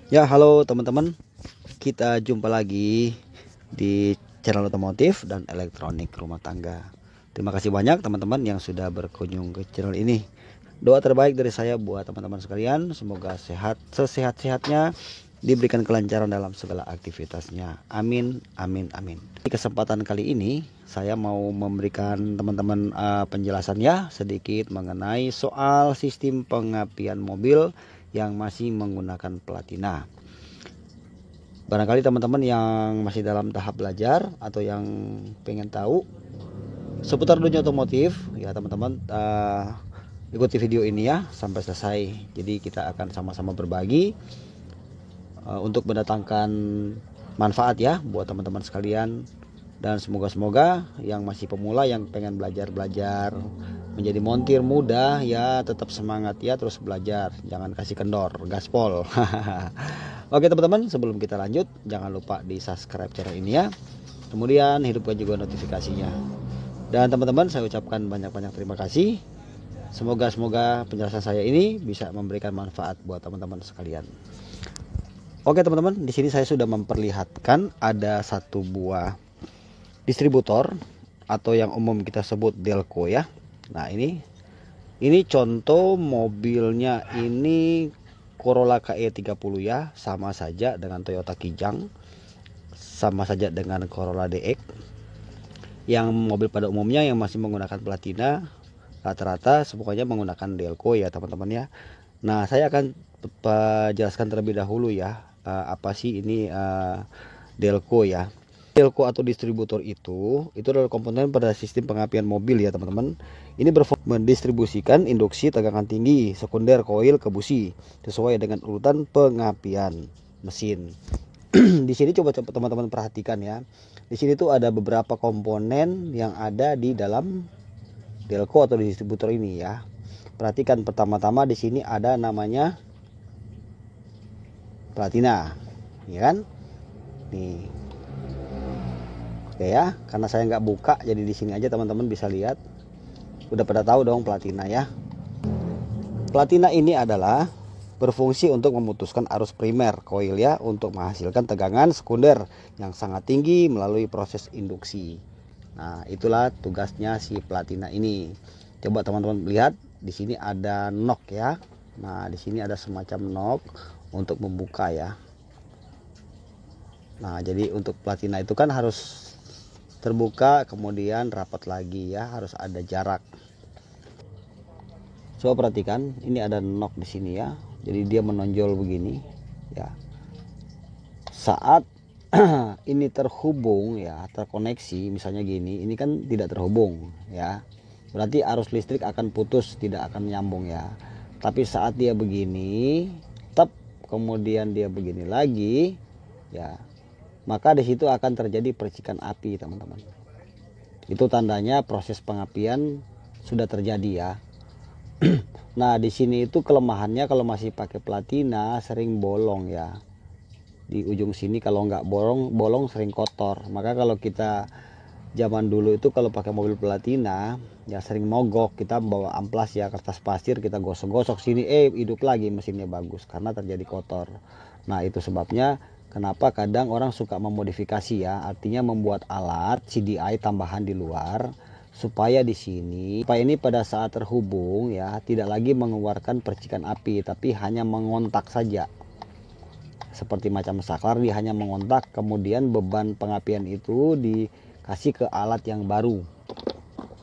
Ya, halo teman-teman. Kita jumpa lagi di channel otomotif dan elektronik rumah tangga. Terima kasih banyak teman-teman yang sudah berkunjung ke channel ini. Doa terbaik dari saya buat teman-teman sekalian, semoga sehat, sesehat-sehatnya, diberikan kelancaran dalam segala aktivitasnya. Amin, amin, amin. Di kesempatan kali ini saya mau memberikan teman-teman penjelasannya sedikit mengenai soal sistem pengapian mobil yang masih menggunakan platina. Barangkali teman-teman yang masih dalam tahap belajar atau yang pengen tahu seputar dunia otomotif, ya teman-teman ikuti video ini ya sampai selesai. Jadi kita akan sama-sama berbagi untuk mendatangkan manfaat ya buat teman-teman sekalian. Dan semoga yang masih pemula yang pengen belajar menjadi montir muda ya, tetap semangat ya, terus belajar, jangan kasih kendor, gaspol. Oke teman-teman, sebelum kita lanjut jangan lupa di subscribe channel ini ya, kemudian hidupkan juga notifikasinya. Dan teman-teman, saya ucapkan banyak-banyak terima kasih. Semoga penjelasan saya ini bisa memberikan manfaat buat teman-teman sekalian. Oke teman-teman, di sini saya sudah memperlihatkan ada satu buah distributor atau yang umum kita sebut Delco ya. Nah, ini contoh mobilnya, ini Corolla KE30 ya, sama saja dengan Toyota Kijang, sama saja dengan Corolla DX. Yang mobil pada umumnya yang masih menggunakan platina rata-rata semuanya menggunakan Delco ya teman-teman ya. Nah, saya akan jelaskan terlebih dahulu ya, apa sih ini Delco ya. Delco atau distributor itu adalah komponen pada sistem pengapian mobil ya teman-teman. Ini berfungsi mendistribusikan induksi tegangan tinggi, sekunder, koil ke busi sesuai dengan urutan pengapian mesin. Di sini coba teman-teman perhatikan ya. Di sini tuh ada beberapa komponen yang ada di dalam Delco atau distributor ini ya. Perhatikan pertama-tama di sini ada namanya platina, ya kan? Nih. Oke ya, karena saya nggak buka jadi di sini aja teman-teman bisa lihat. Udah pada tahu dong platina ya. Platina ini adalah berfungsi untuk memutuskan arus primer koil ya, untuk menghasilkan tegangan sekunder yang sangat tinggi melalui proses induksi. Nah, itulah tugasnya si platina ini. Coba teman-teman lihat di sini ada nok ya. Nah, di sini ada semacam nok untuk membuka ya. Nah, jadi untuk platina itu kan harus terbuka kemudian rapat lagi ya, harus ada jarak. Coba perhatikan, ini ada nok di sini ya. Jadi dia menonjol begini ya. Saat ini terhubung ya, terkoneksi misalnya gini, ini kan tidak terhubung ya. Berarti arus listrik akan putus, tidak akan nyambung ya. Tapi saat dia begini, kemudian dia begini lagi ya, maka di situ akan terjadi percikan api teman-teman. Itu tandanya proses pengapian sudah terjadi ya. Nah, di sini itu kelemahannya kalau masih pakai platina sering bolong ya. Di ujung sini kalau nggak bolong sering kotor. Maka kalau kita zaman dulu itu kalau pakai mobil platina ya sering mogok, kita bawa amplas ya, kertas pasir, kita gosok-gosok sini, hidup lagi mesinnya bagus karena terjadi kotor. Nah, itu sebabnya kenapa kadang orang suka memodifikasi ya, artinya membuat alat CDI tambahan di luar supaya ini pada saat terhubung ya tidak lagi mengeluarkan percikan api, tapi hanya mengontak saja. Seperti macam saklar, dia hanya mengontak, kemudian beban pengapian itu dikasih ke alat yang baru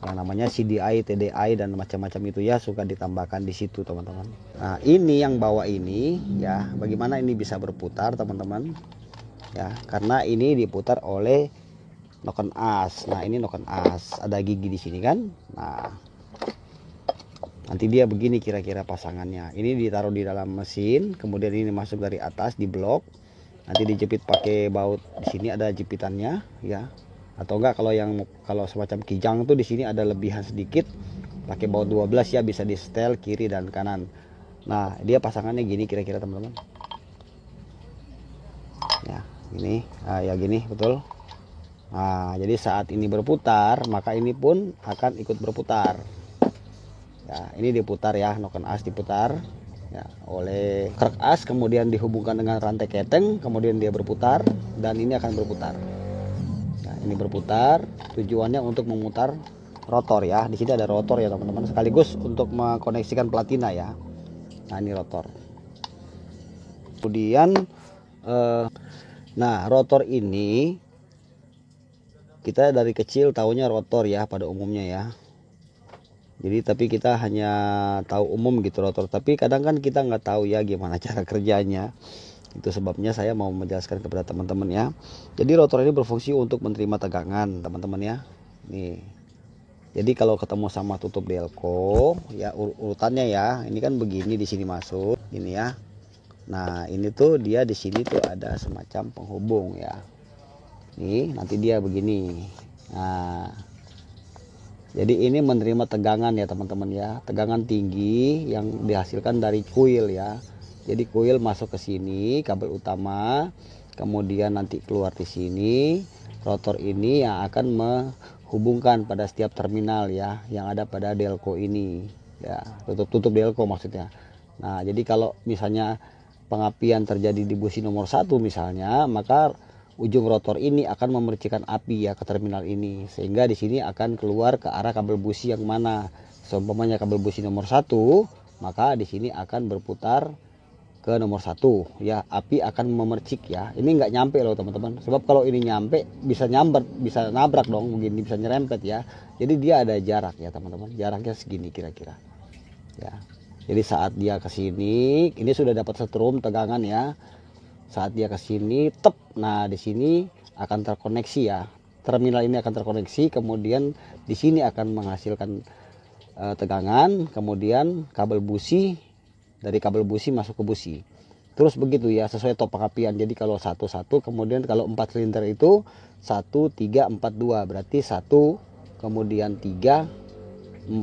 yang namanya CDI, TDI dan macam-macam itu ya, suka ditambahkan di situ teman-teman. Nah, ini yang bawah ini ya, bagaimana ini bisa berputar teman-teman ya, karena ini diputar oleh noken as. Nah, ini noken as, ada gigi di sini kan. Nah, nanti dia begini kira-kira pasangannya. Ini ditaruh di dalam mesin, kemudian ini masuk dari atas di blok. Nanti dijepit pakai baut, di sini ada jepitannya ya. Atau enggak kalau semacam Kijang tuh di sini ada lebihan sedikit, pakai baut 12 ya, bisa di setel kiri dan kanan. Nah, dia pasangannya gini kira-kira teman-teman. Ya, gini. Nah, ya gini betul. Nah, jadi saat ini berputar, maka ini pun akan ikut berputar. Ya, ini diputar ya, noken as diputar ya, oleh kerak as, kemudian dihubungkan dengan rantai keteng, kemudian dia berputar dan ini akan berputar. Nah, ini berputar, tujuannya untuk memutar rotor ya. Di sini ada rotor ya teman-teman, sekaligus untuk mengkoneksikan platina ya. Nah, ini rotor. Kemudian nah, rotor ini kita dari kecil taunya rotor ya pada umumnya ya. Jadi tapi kita hanya tahu umum gitu rotor, tapi kadang kan kita nggak tahu ya gimana cara kerjanya. Itu sebabnya saya mau menjelaskan kepada teman-teman ya. Jadi rotor ini berfungsi untuk menerima tegangan teman-teman ya. Nih. Jadi kalau ketemu sama tutup delco ya urutannya ya. Ini kan begini, di sini masuk ini ya. Nah, ini tuh dia di sini tuh ada semacam penghubung ya. Nih, nanti dia begini. Nah, jadi ini menerima tegangan ya teman-teman ya, tegangan tinggi yang dihasilkan dari kuil ya. Jadi kuil masuk ke sini, kabel utama, kemudian nanti keluar di sini. Rotor ini yang akan menghubungkan pada setiap terminal ya, yang ada pada delco ini ya, tutup delco maksudnya. Nah, jadi kalau misalnya pengapian terjadi di busi nomor 1 misalnya, maka ujung rotor ini akan memercikan api ya ke terminal ini, sehingga di sini akan keluar ke arah kabel busi yang mana. Seumpamanya kabel busi nomor 1, maka di sini akan berputar ke nomor 1 ya, api akan memercik ya. Ini nggak nyampe loh teman-teman, sebab kalau ini nyampe bisa nyamber, bisa nabrak dong, begini bisa nyerempet ya. Jadi dia ada jarak ya teman-teman, jaraknya segini kira-kira ya. Jadi saat dia ke sini, ini sudah dapat setrum tegangan ya. Saat dia ke sini, tep. Nah, di sini akan terkoneksi ya. Terminal ini akan terkoneksi, kemudian di sini akan menghasilkan tegangan, kemudian kabel busi, dari kabel busi masuk ke busi. Terus begitu ya, sesuai top pengapian. Jadi kalau 1-1, kemudian kalau 4 silinder itu 1 3 4 2, berarti 1 kemudian 3 4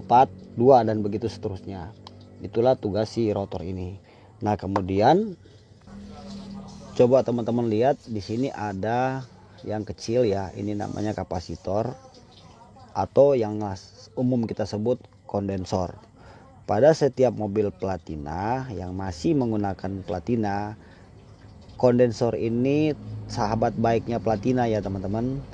2 dan begitu seterusnya. Itulah tugas si rotor ini. Nah, kemudian coba teman-teman lihat di sini ada yang kecil ya, ini namanya kapasitor atau yang umum kita sebut kondensor. Pada setiap mobil platina yang masih menggunakan platina, kondensor ini sahabat baiknya platina ya teman-teman.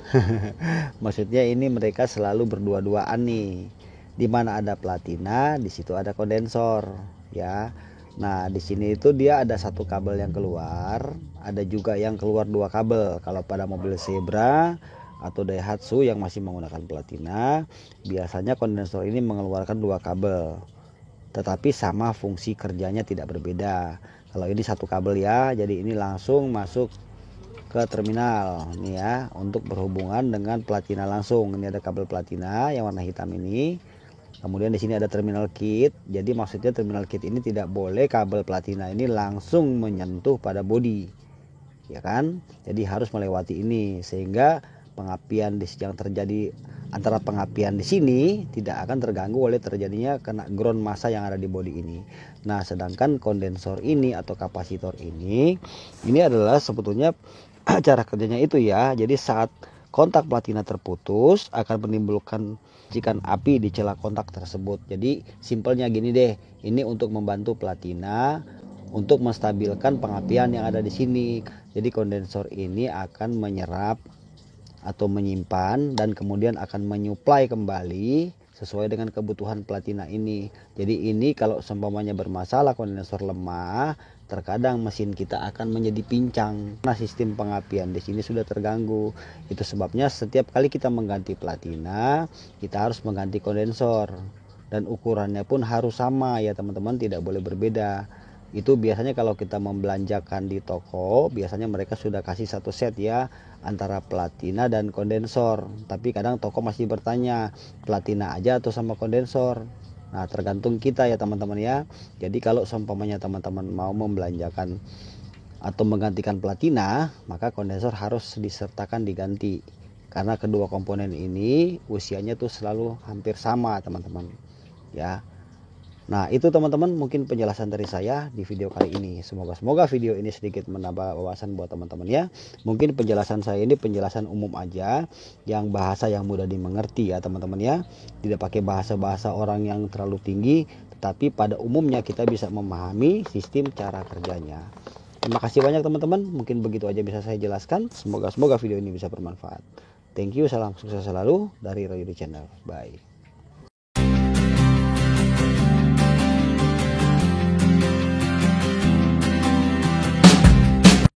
Maksudnya ini mereka selalu berdua-duaan nih. Di mana ada platina, di situ ada kondensor ya. Nah, di sini itu dia ada satu kabel yang keluar, ada juga yang keluar 2 kabel. Kalau pada mobil Zebra atau Daihatsu yang masih menggunakan platina, biasanya kondensor ini mengeluarkan 2 kabel. Tetapi sama fungsi kerjanya tidak berbeda. Kalau ini satu kabel ya, jadi ini langsung masuk ke terminal nih ya, untuk berhubungan dengan platina langsung. Ini ada kabel platina yang warna hitam ini. Kemudian di sini ada terminal kit. Jadi maksudnya terminal kit ini tidak boleh kabel platina ini langsung menyentuh pada bodi, ya kan? Jadi harus melewati ini, sehingga pengapian yang terjadi antara pengapian di sini tidak akan terganggu oleh terjadinya kena ground massa yang ada di bodi ini. Nah, sedangkan kondensor ini atau kapasitor ini adalah sebetulnya cara kerjanya itu ya. Jadi saat kontak platina terputus akan menimbulkan percikan api di celah kontak tersebut. Jadi simpelnya gini deh, ini untuk membantu platina untuk menstabilkan pengapian yang ada di sini. Jadi kondensor ini akan menyerap atau menyimpan dan kemudian akan menyuplai kembali sesuai dengan kebutuhan platina ini. Jadi ini kalau seumpamanya bermasalah kondensor lemah, terkadang mesin kita akan menjadi pincang. Nah, sistem pengapian di sini sudah terganggu. Itu sebabnya setiap kali kita mengganti platina, kita harus mengganti kondensor. Dan ukurannya pun harus sama ya teman-teman, tidak boleh berbeda. Itu biasanya kalau kita membelanjakan di toko, biasanya mereka sudah kasih satu set ya, antara platina dan kondensor. Tapi kadang toko masih bertanya, platina aja atau sama kondensor. Nah, tergantung kita ya teman-teman ya. Jadi kalau seumpamanya teman-teman mau membelanjakan atau menggantikan platina, maka kondensor harus disertakan diganti. Karena kedua komponen ini usianya tuh selalu hampir sama teman-teman ya. Nah, itu teman-teman mungkin penjelasan dari saya di video kali ini. Semoga video ini sedikit menambah wawasan buat teman-teman ya. Mungkin penjelasan saya ini penjelasan umum aja, yang bahasa yang mudah dimengerti ya teman-teman ya. Tidak pakai bahasa-bahasa orang yang terlalu tinggi, tapi pada umumnya kita bisa memahami sistem cara kerjanya. Terima kasih banyak teman-teman, mungkin begitu aja bisa saya jelaskan. Semoga video ini bisa bermanfaat. Thank you, salam sukses selalu dari Royudi Channel. Bye.